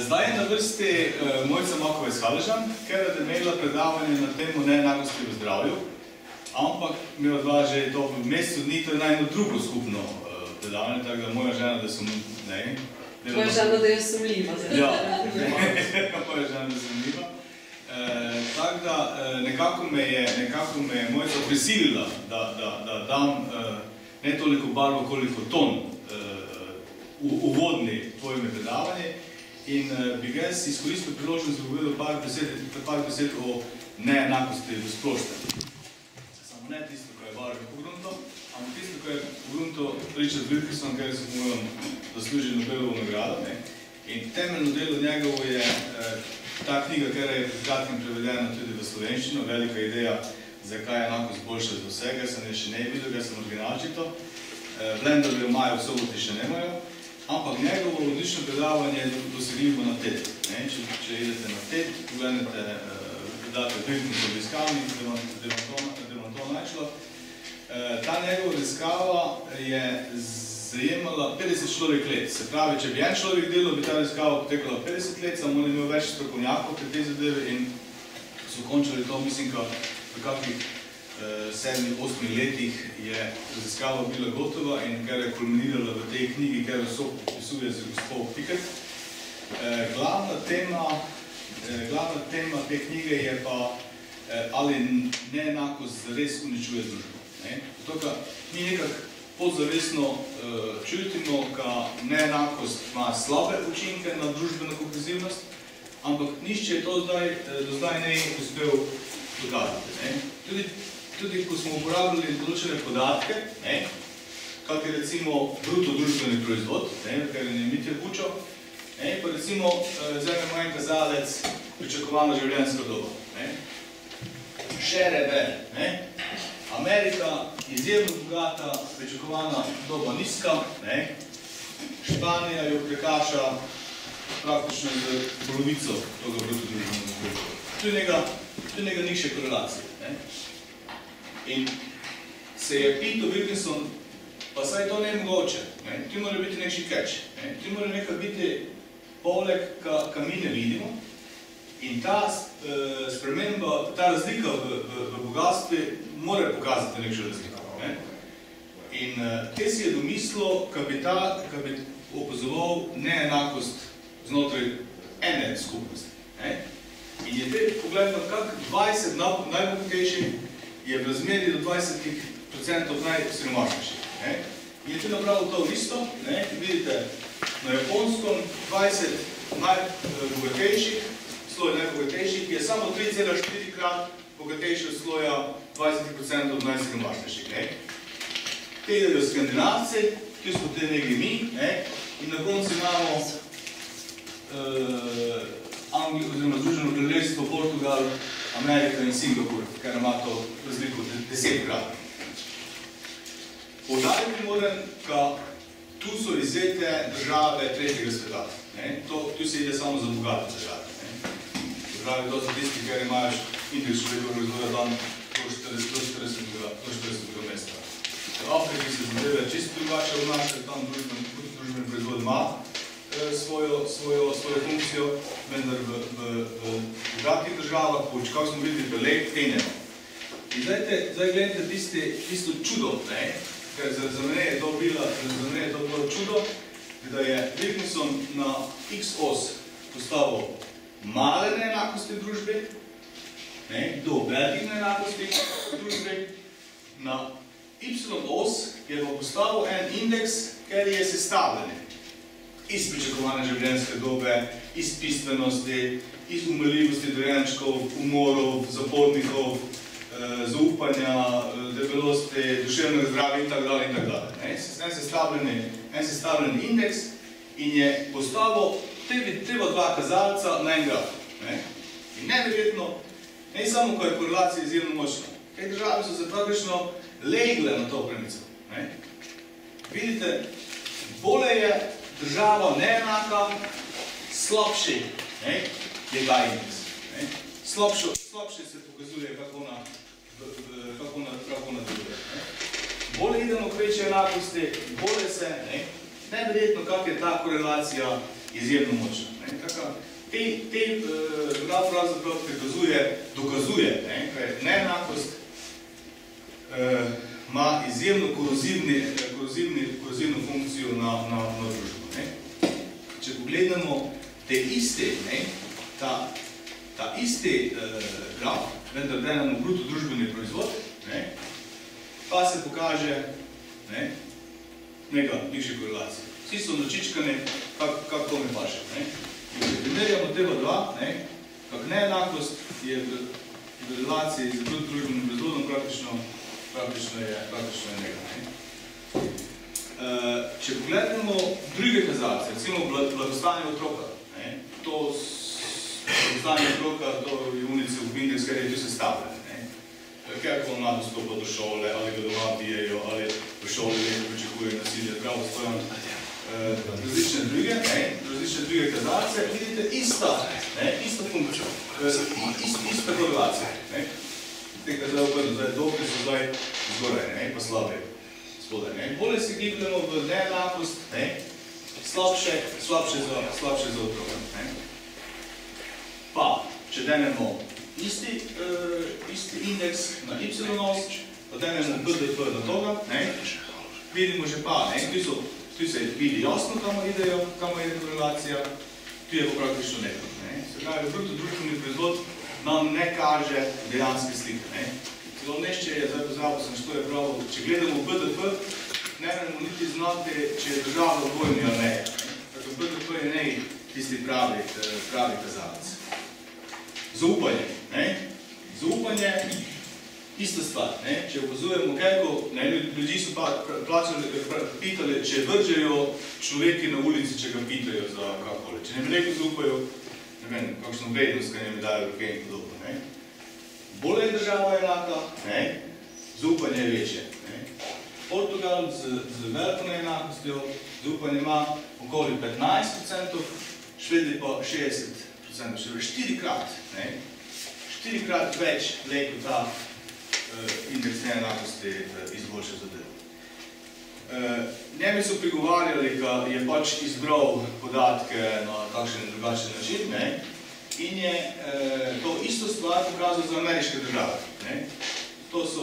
Zdaj je na vrsti Mojca Makova iz Haležan, ker je imela predavanje na temo neenakosti v zdravju, ampak mi od vas že to v mesecu dni, to je najno drugo skupno predavanje, tako da moja žena, da sem ne. Moja žena, da je sumljiva. Ja, moja žena, da je sumljiva. Tako da nekako me je Mojca prisilila, da dam ne toliko barvo, koliko ton uvodni tvojimi predavanje in bi ga izkoristil priložnost, da bi povedal par besed o neenakosti v splošnem. Samo ne tisto, ko je barvo pogrunto, ampak tisto, ko je pogrunto Richard Wilkinson, ker se mu zasluži Nobelovo nagrado. In temeljno delo njegovo je ta knjiga, ker je pred kratkim prevedena tudi v slovenščino, velika ideja, zakaj je enakost boljša za vsega, sem je še ne videl, ker sem originalčito. V Lendarju imajo, v Soboti še nemajo, ampak njegovo odlično predavanje je dosegljivo na TED. Če idete na TED, pogledate, date Wilkinson raziskavnik, da vam to našlo. Ta njegova raziskava je zajemala 50 človek let. Se pravi, če bi en človek delal, bi ta raziskava potekala 50 let, samo on je imel več strokovnjakov pri te zadeve in so končali to, mislim, v kakih 7-8 letih je raziskava bila gotova in ker je kulminirala v tej knjigi, ker vso popisuje z gospod Pickett. Glavna tema te knjige je pa, ali neenakost zares uničuje družbo. Zato, mi nekako podzavestno čutimo, ka neenakost ima slabe učinke na družbeno kohezivnost, ampak nišče to do zdaj ne uspel dokazati. Tudi ko smo uporabljali določene podatke, kak je recimo bruto družbeni proizvod, kar je Mitja Kučo, pa recimo vzememo en kazalec pričakovana življenjska doba. Še rebel. Amerika izjemno bogata, pričakovana doba nizka, Španija jo prekaša praktično z polovico toga bruto družbenega proizvoda. Tu je nekaj nikše korelacije. In se je Peter Wilkinson, pa saj to ne mogoče, tu mora biti nekši catch, tu mora nekaj biti poleg, ka mi ne vidimo in ta sprememba, ta razlika v bogatstvi mora pokazati nekšo razliko. In te si je domislil, ka bi opazoval neenakost znotraj ene skupnosti. In je te pogledal, kak 20 najbogatejših je v razmerju do 20% najsiromašnejših. In je tu napravil to listo, vidite, na Japonskom 20 najbogatejših, sloj najbogatejših, je samo 3,4 krat bogatejši od sloja 20% najsiromašnejših. Te idejo Skandinavci, tu smo te nekaj mi, in na koncu imamo Anglijo, oziroma Združeno kraljestvo, Portugal, Amerika in Singapur, ker ima to razliko 10 krat. Poudariti moram, ka tu so izvete države tretjega sveta. Tu se ide samo za bogate države. Države to so tisti, ker imajo indeks človekov razvoja dan do 40. mesta. V Afriki se zadeve čisto drugače obnašajo, tam družbeni proizvod ima svojo funkcijo, vendar v bogatih državah, kako smo videli, v lep tenemo. In zdaj gledajte tisto čudo, ker za mene je to bilo čudo, da je Wilkinson na X-os postavil male neenakosti v družbi, do velikih neenakosti v družbi, na Y-os je pa postavil en indeks, ker je sestavljen iz pričakovane življenjske dobe, iz pismenosti, iz umrljivosti dojenčkov, umorov, zapornikov, zaupanja, debelosti, duševnega zdravja in tako dalje. En sestavljen indeks in je postavil treba dva kazalca na en graf. In neverjetno, ne samo, ko je korelacija izjemno močna. Te države so se praktično legle na to premico. Vidite, bolje je država neenaka, slabši je ta indeks. Slabši se pokazuje, kako ona deluje. Bolje idemo k večji enakosti, bolje se, neverjetno, kak je ta korelacija izjemno močna. Te graf pravzaprav dokazuje, kaj neenakost ima izjemno korozivno funkcijo na družbo. Če pogledamo ta isti graf, vendar denemo bruto družbeni proizvod, pa se pokaže neka višja korelacija. Vsi so načičkani, kako to mi paše. In če primerjamo tega dva, kak neenakost je v relaciji z bruto družbenim proizvodom praktično je neka. Če pogledamo druge kazalce, recimo blagostanje otroka, to blagostanje otroka, to je unice v indeks, kar je tu sestavljeno. Kako mlad vstopa do šole, ali ga doma bijejo, ali v šoli nekaj pričakuje nasilje, pravo stojano. Različne druge kazalce, vidite ista funkcija, ista korelacija. Tega zdaj obrno, zdaj dobri so zdaj zgoraj, pa slabe spodaj. Bolje se gibljamo v neenakost, slabše za otroka. Pa, če denemo isti indeks na y-os, pa denemo BDP na toga, vidimo že pa, tu se vidi jasno, kamo je korelacija, tu je pa praktično neko. Se pravi, bruto družbeni proizvod nam ne kaže dejanske slike. Celo nešče je, zdaj pozabil sem, što je pravo, če gledamo BDP, ne moramo niti znati, če je država v vojni ali ne. Tako BDP je ne tisti pravi kazalec. Zaupanje. Zaupanje, ista stvar. Če opazujemo, kako ljudi so pitali, če vržejo človeki na ulici, če ga pitajo za kakoli. Če ne bi rekel zaupajo, ne vem, kakšno vrednost, kaj ne bi dajo roke in podobno. Bolje je država enaka, zaupanje je večje. Portugal z veliko neenakostjo, zaupanje ima okoli 15%, Švedi pa 60%, še štirikrat več lejko ta indeks neenakosti izboljša zadevo. Njemi so prigovarjali, da je pač izbral podatke na takšen in drugačen način in je to isto stvar pokazal za ameriške države. To so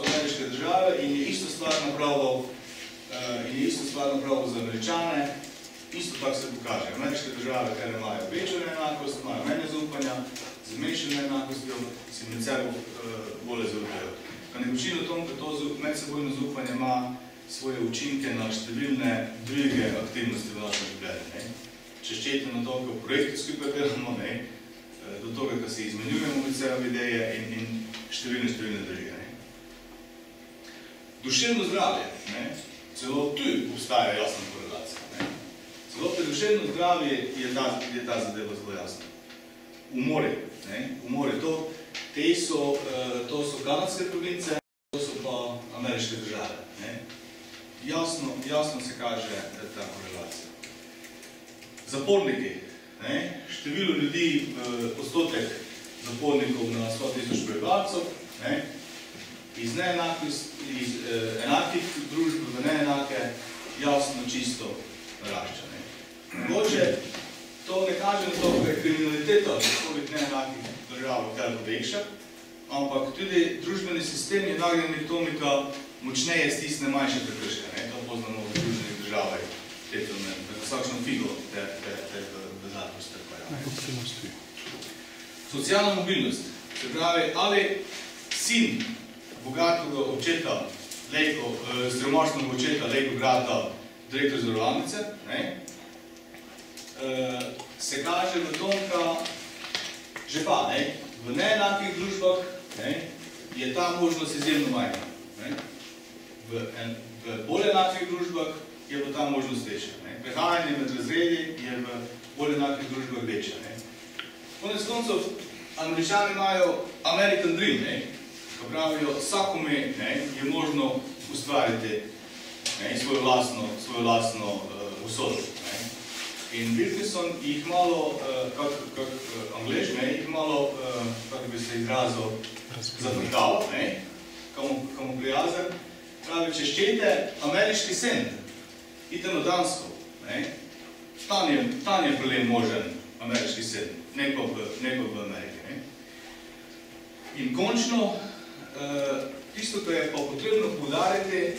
ameriške države in je isto stvar napravil za Američane. Isto tako se pokaže. Ameriške države, ker imajo večjo neenakost, imajo manj zaupanja, z manjšo neenakostjo si med sebo bolje zaupajo. Kar ne učino tom, ker to medsebojno zaupanje ima svoje učinke na številne druge aktivnosti v našem življenju. Če ščete na to, ko projekte skupaj delamo, do toga, ko se izmenjujemo med sebo ideje in številne druge. Duševno zdravje. Celo tu obstaja jasna korelacija. Celo pri duševno zdravje je ta zadeva zelo jasna. Umori. To so kanadske province, to so pa ameriške države. Jasno se kaže ta korelacija. Zaporniki. Število ljudi, odstotek zapornikov na 100.000 prebivalcev, iz enakih družb v neenake jasno čisto narašča. Mogoče to ne kaže na to, da je kriminaliteta v neenakih državah veliko večja, ampak tudi družbeni sistem je nagnjen k tomu, da močneje stisne manjše prekrške. To poznamo v družbenih državah, vsakšno figo te bezadnosti. Socialna mobilnost. Se pravi, ali sin bogatega očeta, siromašnega očeta, lejko brata, direktor zavarovalnice, se kaže v tom, da že pa, v neenakih družbah je ta možnost izjemno majhna. V bolj enakih družbah je pa ta možnost večja. Prehajanje med razredi je v bolj enakih družbah večja. Konec koncev, Američani imajo American Dream, ko pravijo, vsakome je možno ustvariti svojo lastno usodo. In Wilkinson jih malo, kak Anglež, jih malo, kako bi se izrazil, zavrkal, komu prijazen. Pravi, če ščete ameriški sen, idite na Dansko, tam je problem možen ameriški sen, ne pa v Ameriki. Ne? In končno, tisto, kar je pa potrebno poudariti,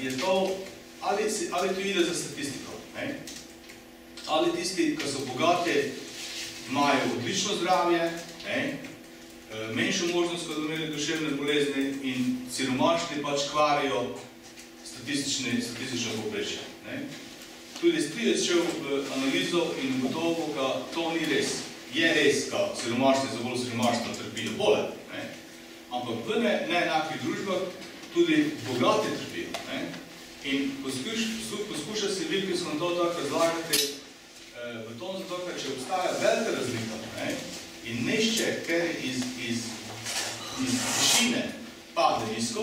je to, ali to ide za statistiko. Ne? Ali tisti, ki so bogati, imajo odlično zdravje, ne? Menjšo možnost, kot imeli duševne bolezni, in siromašni pač kvarijo statistično povprečje. Tudi Strijec šel v analizo in ugotovil, da to ni res. Je res, da siromašni za bolj siromašno trpijo bolje, ampak v neenakih družbah tudi bogati trpijo. In poskuša se Wilkinson to tako razlagati v tom zato, ker če obstaja velika razlika in nešče, ker iz višine pade nizko,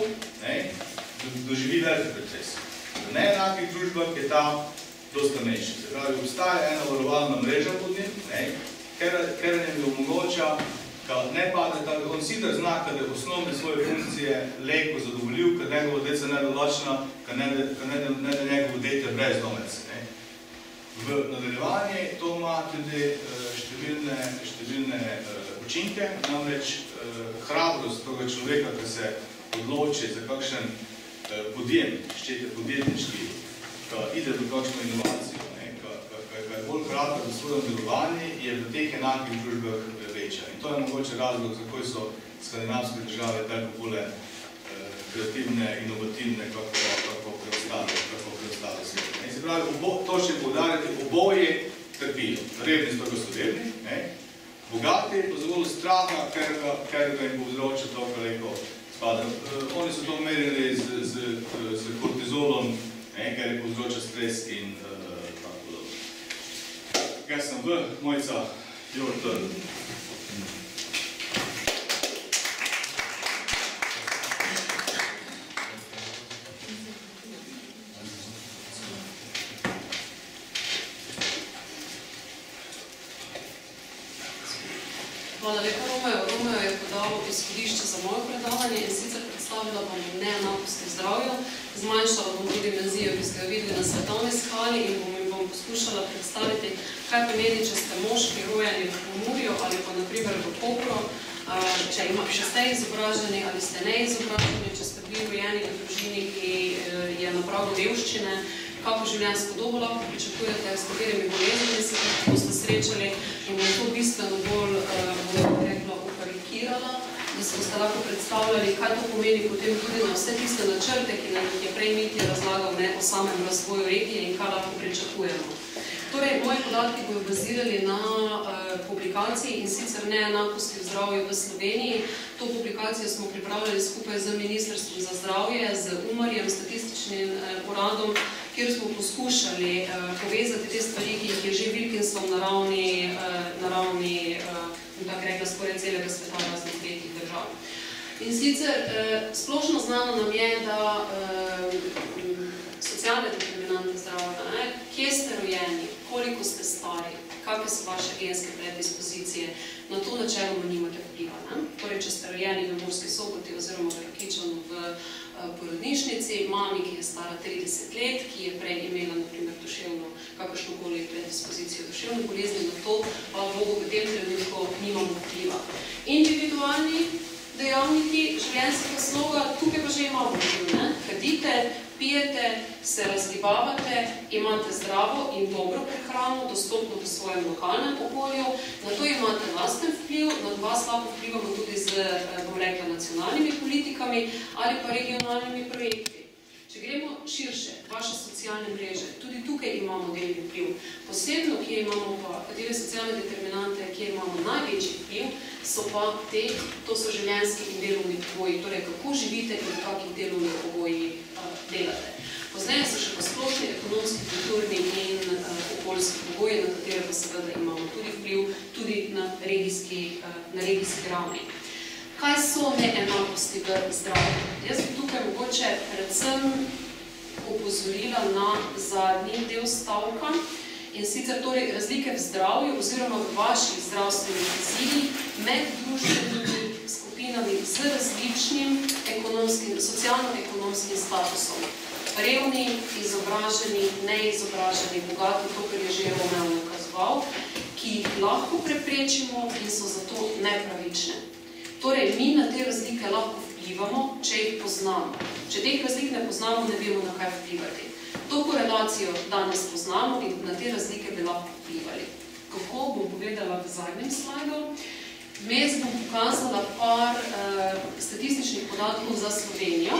doživi veliki proces. V neenakih družbah je ta dosta menjši. Se pravi, obstaja ena varovalna mreža pod njim, ker nam je omogoča, da ne pade tako, on sicer zna, da je osnovne svoje funkcije leko zadovoljiv, kad njegova deca ne dolačna, kad ne njegovo dete brez domec. V nadaljevanje to ima tudi številne učinke, namreč hrabrost toga človeka, ki se odloči za kakšen podjem, ščete podjetniški, ki ide v kakšno inovacijo, ki je bolj hraber v svojem delovanju, je v teh enakih družbah večja. In to je mogoče razlog, zakaj so skandinavske države tako bolj kreativne, inovativne, kako preostale svete. Se pravi, to še poudarjati, oboje trpijo. Revni so ga sodebni, bogati pa zelo straha, ker ga jim povzroča to, kar leko spada. Oni so to merili z kortizolom, ker je povzroča stres in tako podobno. Kaj sem v Mojca, your turn. Hvala lepa, Romeo je podal izhodišče za moje predavanje in sicer predstavila bom neenakosti v zdravju, zmanjšala bom tudi dimenzijo, ki ste jo videli na svetovni skali in bom poskušala predstaviti, kaj pomeni, če ste moški rojeni v Pomurju ali pa naprimer v Kopru, če ste izobraženi ali ste neizobraženi, če ste bili rojeni v družini, ki je na pragu revščine, kako življenjsko dobo lahko pričakujete, s katerimi boleznimi se boste srečali in bom to bistveno bolj ukarikirala, da se boste lahko predstavljali, kaj to pomeni potem tudi na vse tiste načrte, ki nam je prej Mitja razlagal o samem razvoju regije in kaj lahko pričakujemo. Torej, moji podatki bodo bazirali na publikaciji in sicer neenakosti v zdravju v Sloveniji. To publikacijo smo pripravljali skupaj z Ministrstvom za zdravje, z UMAR-jem, statističnim uradom, kjer smo poskušali povezati te stvari, ki jih je že Wilkinson na ravni tako rekla, skoraj celega sveta raznih tretjih držav. In sicer splošno znano nam je, da socialne determinante zdravja, kje ste rojeni, koliko ste stari, kakve so vaše genske predispozicije, na to načeloma nimate vpliva. Torej, če ste rojeni v Murski Soboti oziroma v Rakičanu v porodnišnici, mami, ki je stara 30 let, ki je prej imela, naprimer, duševno, kakršnokoli predispozicijo duševno bolezni, na to pa Bogu v tem trenutku nimamo vpliva. Individualni dejavniki življenjskega sloga, tukaj pa že imamo vpliv, kadite, pijete, se razgibavate, imate zdravo in dobro prehrano, dostopno v svojem lokalnem okolju, na to imate lasten vpliv, na vas lahko vplivamo tudi z, bom rekla, nacionalnimi politikami ali pa regionalnimi projekti. Če gremo širše, vaše socialne mreže, tudi tukaj imamo delni vpliv. Posebno, kje imamo pa katere socialne determinante, kje imamo največji vpliv, so pa te, to so življenjski in delovni pogoji, torej kako živite in v kakih delovnih pogojih delate. Pozneje so še pa splošni ekonomski, kulturni in okoljski pogoji, na katere pa seveda imamo tudi vpliv, tudi na regijski ravni. Kaj so neenakosti v zdravju? Jaz bi tukaj mogoče predvsem opozorila na zadnji del stavka in sicer torej razlike v zdravju oziroma v vaših zdravstvenih izzivih med družbenimi skupinami z različnim socialno-ekonomskim statusom. revni, izobraženi, neizobraženi, bogati, to, kar je že Romeo nakazoval, ki jih lahko preprečimo in so zato nepravične. Torej, mi na te razlike lahko vplivamo, če jih poznamo. Če teh razlik ne poznamo, ne vemo, na kaj vplivati. To korelacijo danes poznamo in na te razlike bi lahko vplivali. Kako, bom povedala v zadnjem slajdu. Vmes bom pokazala par statističnih podatkov za Slovenijo,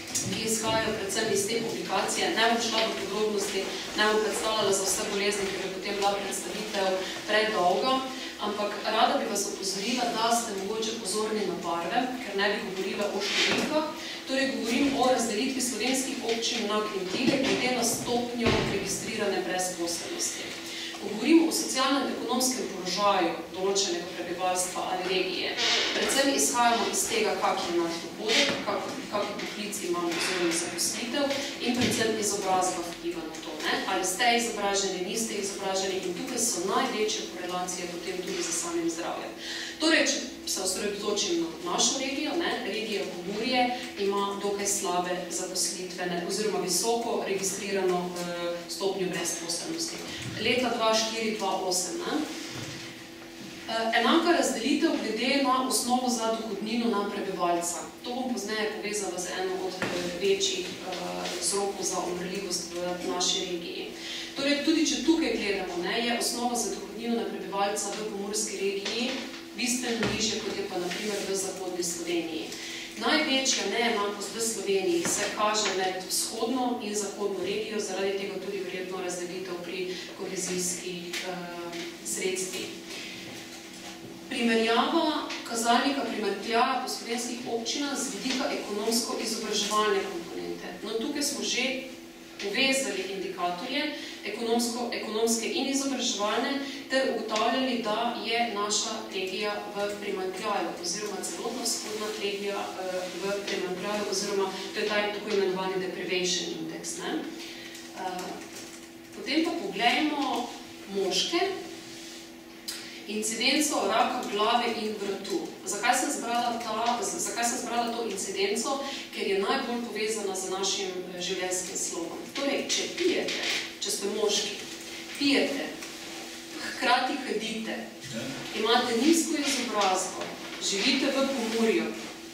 ki izhajajo predvsem iz te publikacije. Ne bom šla v podrobnosti, ne bom predstavljala za vse bolezni, ker je potem bila predstavitev predolga, ampak rada bi vas opozorila, da ste mogoče pozorni na barve, ker ne bi govorila o številkah. Torej, govorim o razdelitvi slovenskih občin na kvintile, glede na stopnjo registrirane brezposelnosti. Ko govorimo o socialno-ekonomskem položaju določenega prebivalstva ali regije, predvsem izhajamo iz tega, kak je naš dohodek, kakšni poklici imamo oziroma zaposlitev in predvsem izobrazba vpliva na to. Ali ste izobraženi, niste izobraženi in tukaj so največje korelacije potem tudi za samim zdravjem. Torej, če se osredotočim na našo regijo, regija Pomurje ima dokaj slabe zaposlitvene oziroma visoko registrirano stopnjo brezposelnosti. Leta 2004-2008. Enaka razdelitev glede na osnovo za dohodnino na prebivalca. To bom pozneje povezala z eno od večjih vzrokov za umrljivost v naši regiji. Torej, tudi če tukaj gledamo, je osnova za dohodnino na prebivalca v pomurski regiji bistveno nižja, kot je pa na primer v zahodni Sloveniji. Največja neenakost v Sloveniji se kaže med vzhodno in zahodno regijo, zaradi tega tudi verjetno razdelitev pri kohezijskih sredstvih. Primerjava kazalnika primanjkljaja po slovenskih občinah z vidika ekonomsko-izobraževalne komponente. No, tukaj smo že povezali indikatorje, ekonomske in izobraževalne, ter ugotavljali, da je naša regija v primanjkljaju, oziroma celotna vzhodna regija v primanjkljaju, oziroma to je ta tako imenovani deprivation index. Potem pa poglejmo moške, incidenco raka glave in vratu. Zakaj sem zbrala to incidenco? Ker je najbolj povezana z našim življenjskim slogom. Torej, če pijete, če ste moški, pijete, hkrati kadite, imate nizko izobrazbo, živite v Pomurju,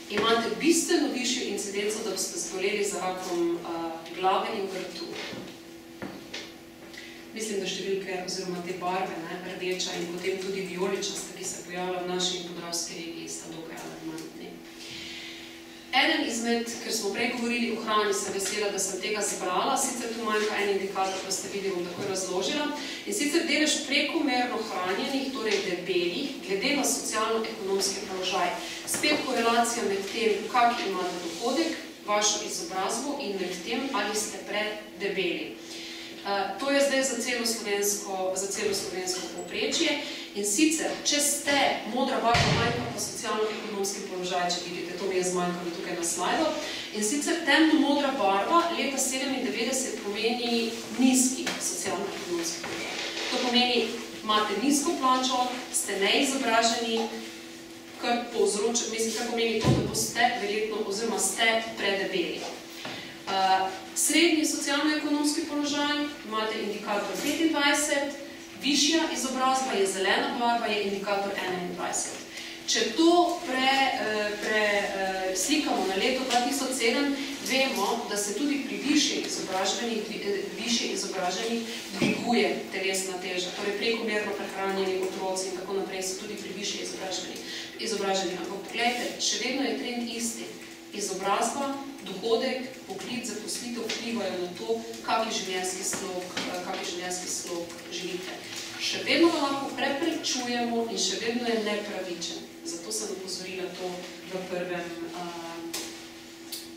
imate bistveno višjo incidenco, da boste zboleli za rakom glave in vratu. Mislim, da številke oziroma te barve, rdeča in potem tudi vijoličasta, ki se pojavlja v naši podravski regiji, sta dokaj alarmantni. Eden izmed, ker smo prej govorili o hrani, sem vesela, da sem tega zbrala, sicer tu manjka en indikator, pa ste videli, bom takoj razložila, in sicer delež prekomerno hranjenih, torej debelih, glede na socialno-ekonomski položaj. Spet korelacija med tem, kak imate dohodek, vašo izobrazbo in med tem, ali ste predebeli. To je zdaj za celo slovensko povprečje in sicer, če ste modra barva, manjka pa socialno-ekonomski položaj, če vidite, to mi je zmanjkalo tukaj na slajdu, in sicer temno modra barva leta 1997 pomeni nizki socialno-ekonomski položaj. To pomeni, imate nizko plačo, ste neizobraženi, kar pomeni to, da boste verjetno oziroma ste predebeli. Srednji socialno-ekonomski položaj, imate indikator 25, višja izobrazba je zelena barva, je indikator 21. Če to slikamo na leto 2007, vemo, da se tudi pri višje izobraženih dviguje telesna teža, torej prekomerno prehranjeni otroci in tako naprej so tudi pri višje izobraženih. Ampak pogledajte, še vedno je trend isti. Izobrazba, dohodek, poklic, zaposlitev vplivajo na to, kak je življenjski slog živite. Še vedno ga lahko preprečujemo in še vedno je nepravičen. Zato sem opozorila to v prvem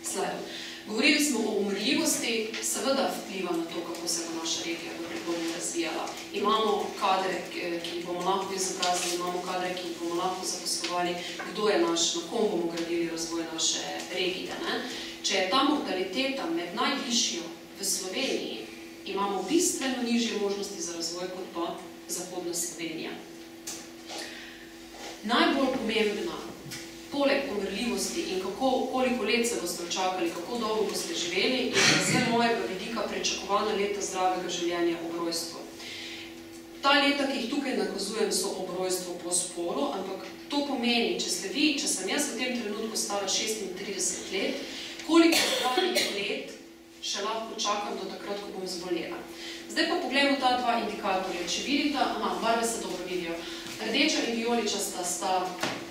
slajdu. Govorili smo o umrljivosti, seveda vpliva na to, kako se bo naša regija v prihodnje razvijala. Imamo kadre, ki jih bomo lahko izobrazili, imamo kadre, ki jih bomo lahko zaposlovali, kdo je naš, na kom bomo gradili razvoj naše regije. Če je ta mortaliteta med najvišjo v Sloveniji, imamo bistveno nižje možnosti za razvoj kot pa zahodna Slovenija. Najbolj pomembna poleg umrljivosti in koliko let se boste očakali, kako dolgo boste živeli, in predvsem mojega vidika pričakovana leta zdravega življenja ob rojstvu. Ta leta, ki jih tukaj nakazujem, so ob rojstvu po spolu, ampak to pomeni, če sem jaz v tem trenutku stala 36 let, koliko zdravih let še lahko čakam do takrat, ko bom zbolela. Zdaj pa pogledamo ta dva indikatorja. Če vidite, barve se dobro vidijo. Rdeča in vijoličasta sta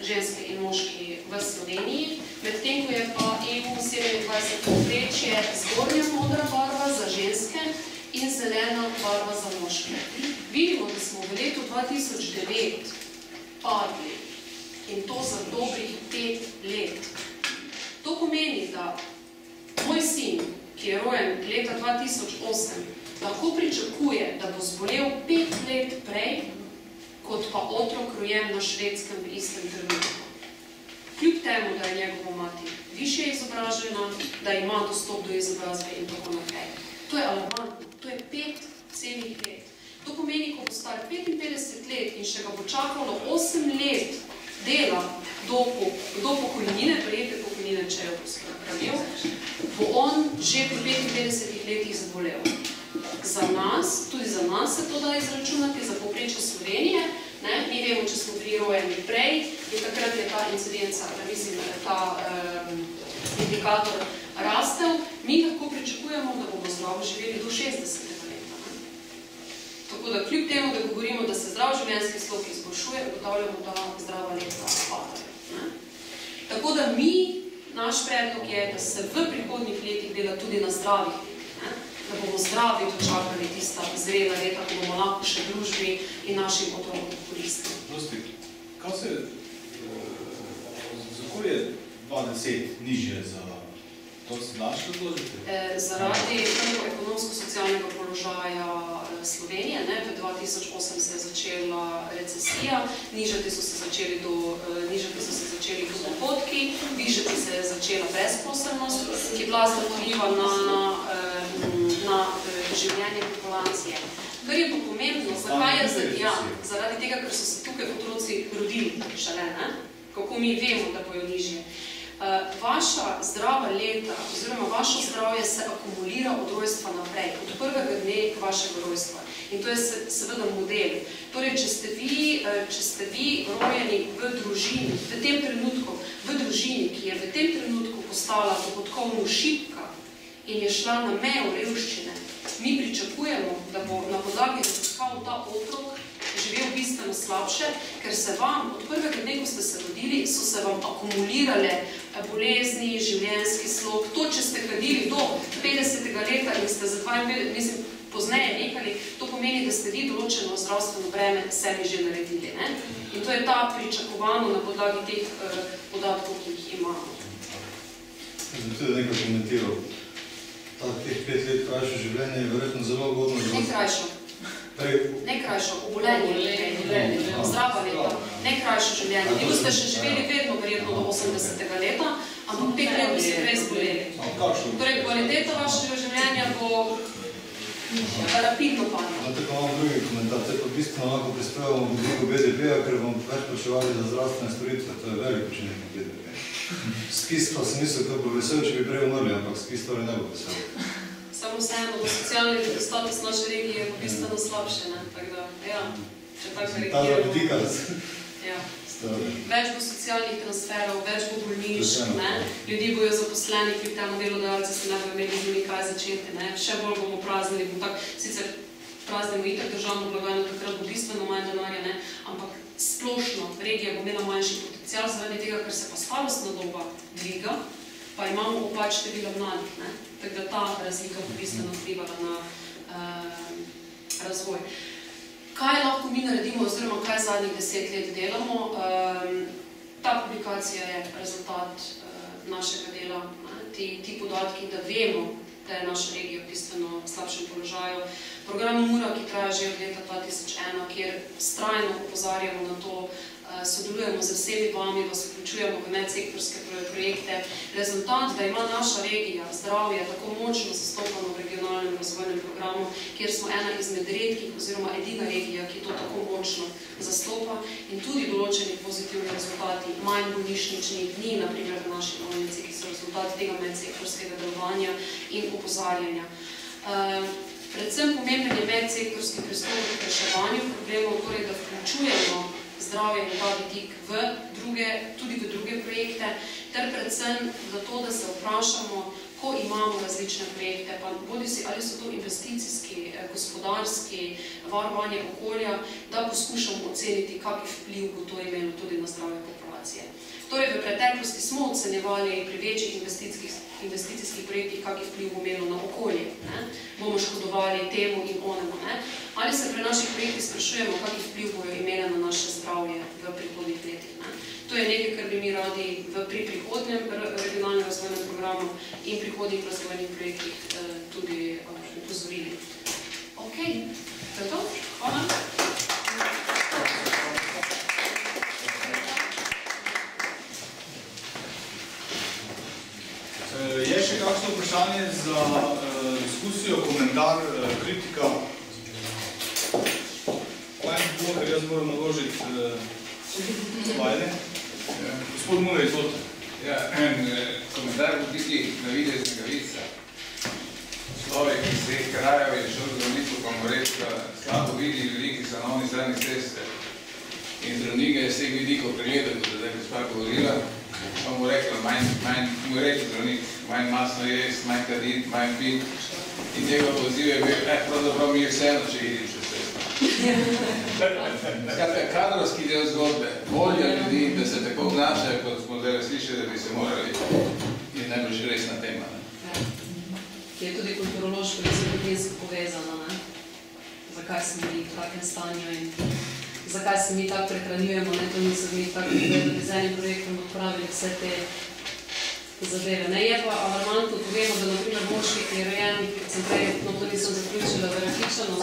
ženske in moški v Sloveniji, medtem ko je pa EU27 povprečje zgornja modra barva za ženske in zelena barva za moške. Vidimo, da smo v letu 2009 padli in to za dobrih 5 let. To pomeni, da moj sin, ki je rojen leta 2008, lahko pričakuje, da bo zbolel 5 let prej, kot pa otrok rojen na Švedskem v istem trenutku. Kljub temu, da je njegova mati višje izobražena, da ima dostop do izobrazbe in tako naprej. To je alarmantno. To je 5 celih let. To pomeni, ko bo star 55 let in še ga bo čakalo 8 let dela do pokojnine, prejete pokojnine, če jo bo spravil, bo on že po 55 letih zbolel. Za nas, tudi za nas se to da izračunati, za povprečje Slovenije, mi vemo, če smo bili rojeni prej, in takrat je ta incidenca, mislim, ta indikator rastel, mi lahko pričakujemo, da bomo zdravo živeli do 60 leta. Tako da kljub temu, da govorimo, da se zdrav življenjski slog izboljšuje, ugotavljamo, da zdrava leta padajo. Tako da naš predlog je, da se v prihodnjih letih dela tudi na zdravih letih, da bomo zdravi dočakali tista zrela leta, ko bomo lahko še družbi in našim otrokom koristili. Prosti, kaj se, zakaj je 20 nižje za to se našli odložiti? Zaradi ekonomsko-socialnega položaja Slovenije, v 2008 se je začela recesija, nižati so se začeli dohodki, višati se je začela brezposelnost, ki je bila vpliva na življenje populacije. Kar je pa pomembno, zakaj je zaradi tega, ker so se tukaj otroci rodili šele, kako mi vemo, da bojo nižje. Vaša zdrava leta oziroma vaše zdravje se akumulira od rojstva naprej, od prvega dne vašega rojstva. In to je seveda model. Torej, če ste vi rojeni v družini, v tem trenutku, v družini, ki je v tem trenutku postala dohodkovno šibka in je šla na mejo revščine, mi pričakujemo, da bo na podlagi raziskav ta otrok živel bistveno slabše, ker se vam od prvega dne, ko ste se rodili, so se vam akumulirale bolezni, življenjski slog. To, če ste kadili do 50. leta in ste za 52, pozneje nekali, to pomeni, da ste vi določeno zdravstveno breme sebi že naredili. In to je ta pričakovano na podlagi teh podatkov, ki jih imamo. Zdaj tudi nekaj komentiral. Teh 5 let krajše življenje je verjetno zelo ugodno. Ne krajše. Ne krajše, obolenje, zdrava leta, ne krajše življenje. Vi boste še živeli vedno verjetno do 80. leta, ampak 5 let boste prej zboleli. Torej, kvaliteta vašega življenja bo rapidno padla. Tako imamo drugi komentar. Te pa bistveno lahko prispevamo v drugo BDP-a, ker bomo več plačevali za zdravstvene storitve. To je velik učinek na BDP. Skis pa sem mislil, da bo vesel, če bi prej umrli, ampak skis torej ne bo vesel. Samo vseeno, da socialni status naše regije je bistveno slabše, tako da, če tako reagiramo. Več bo socialnih transferov, več bo bolnišk, ljudi bojo zaposleni, kljub temu delodajalci se ne bojo imeli z njimi kaj začeti, še bolj bomo praznili, sicer praznimo itak državno blagajno, takrat bo bistveno manj denarja, ampak splošno regija bo imela manjši potencial zaradi tega, ker se pa starostna doba dviga, pa imamo upad števila mladih, tako da ta razlika bo bistveno vplivala na razvoj. Kaj lahko mi naredimo, oziroma kaj zadnjih 10 let delamo? Ta publikacija je rezultat našega dela, ti podatki, da vemo, da je naša regija v bistveno slabšem položaju. Program Mura, ki traja že od leta 2001, kjer vztrajno opozarjamo na to, sodelujemo z vsemi vami, vas vključujemo v medsektorske projekte. Rezultat, da ima naša regija zdravje tako močno zastopano v regionalnem razvojnem programu, kjer smo ena izmed redkih oziroma edina regija, ki to tako močno zastopa in tudi določeni pozitivni rezultati, manj bolnišničnih dni, naprimer v naši bolnici, ki so rezultati tega medsektorskega delovanja in opozarjanja. Predvsem pomemben je medsektorski pristop k reševanju problemov, torej da vključujemo zdravje in ta vidik tudi v druge projekte, ter predvsem zato, da se vprašamo, ko imamo različne projekte, pa bodisi ali so to investicijski, gospodarski, varovanje okolja, da poskušamo oceniti, kakšen vpliv bo to imelo tudi na zdravje populacije. Torej, v preteklosti smo ocenjevali pri večjih investicijskih projektih, kakšen vpliv bo imelo na okolje. Bomo škodovali temu in onemu. Ali se pri naših projektih sprašujemo, kakšen vpliv bojo imele na naše zdravje v prihodnjih letih. To je nekaj, kar bi mi radi pri prihodnjem regionalnem razvojnem programu in prihodnjih razvojnih projektih tudi upozorili. Ok, to je to. Hvala. Je še kakšno vprašanje za diskusijo, komentar, kritika? Ker jaz moram naložiti slajde. Gospod Mure, izvolite. Ja, en komentar v obliki navideznega vica. Človek iz teh krajev je šel zdravniku, pa mu reč, da slabo vidi ljudi, ki so na oni strani ceste. In zdravnik je z teh vidikov pregledal, kot je gospa govorila, pa mu rekel zdravnik, manj masno jest, manj kadit, manj pit. In njegov poziv je bil, pravzaprav mi je vseeno, če vidim čez cesto. Skratka, kadrovski del zgodbe, volja ljudi, da se tako obnašajo, kot smo zdaj slišali, da bi se morali, je najbolj resna tema. Je tudi kulturološko in zgodinsko povezano, zakaj smo mi v takem stanju in zakaj se mi tako prehranjujemo, to niso mi tako povedali z enim projektom odpravili vse te zadeve. Je pa alarmantno povemo, da naprimer moški, ki je rojen, kot sem prej, to nisem zaključila, v Rakičanu,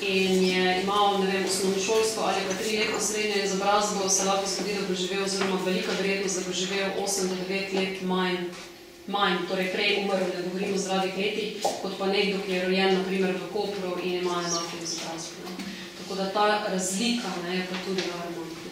in je imel, ne vem, osnovnošolsko ali pa 3-letno srednjo izobrazbo, se lahko zgodi, da bo živel, oziroma velika verjetnost, da bo živel 8 do 9 let manj, torej prej umrl, ne govorimo o zdravih letih, kot pa nekdo, ki je rojen, naprimer, v Kopru in ima enako izobrazbo. Tako da ta razlika je pa tudi alarmantna.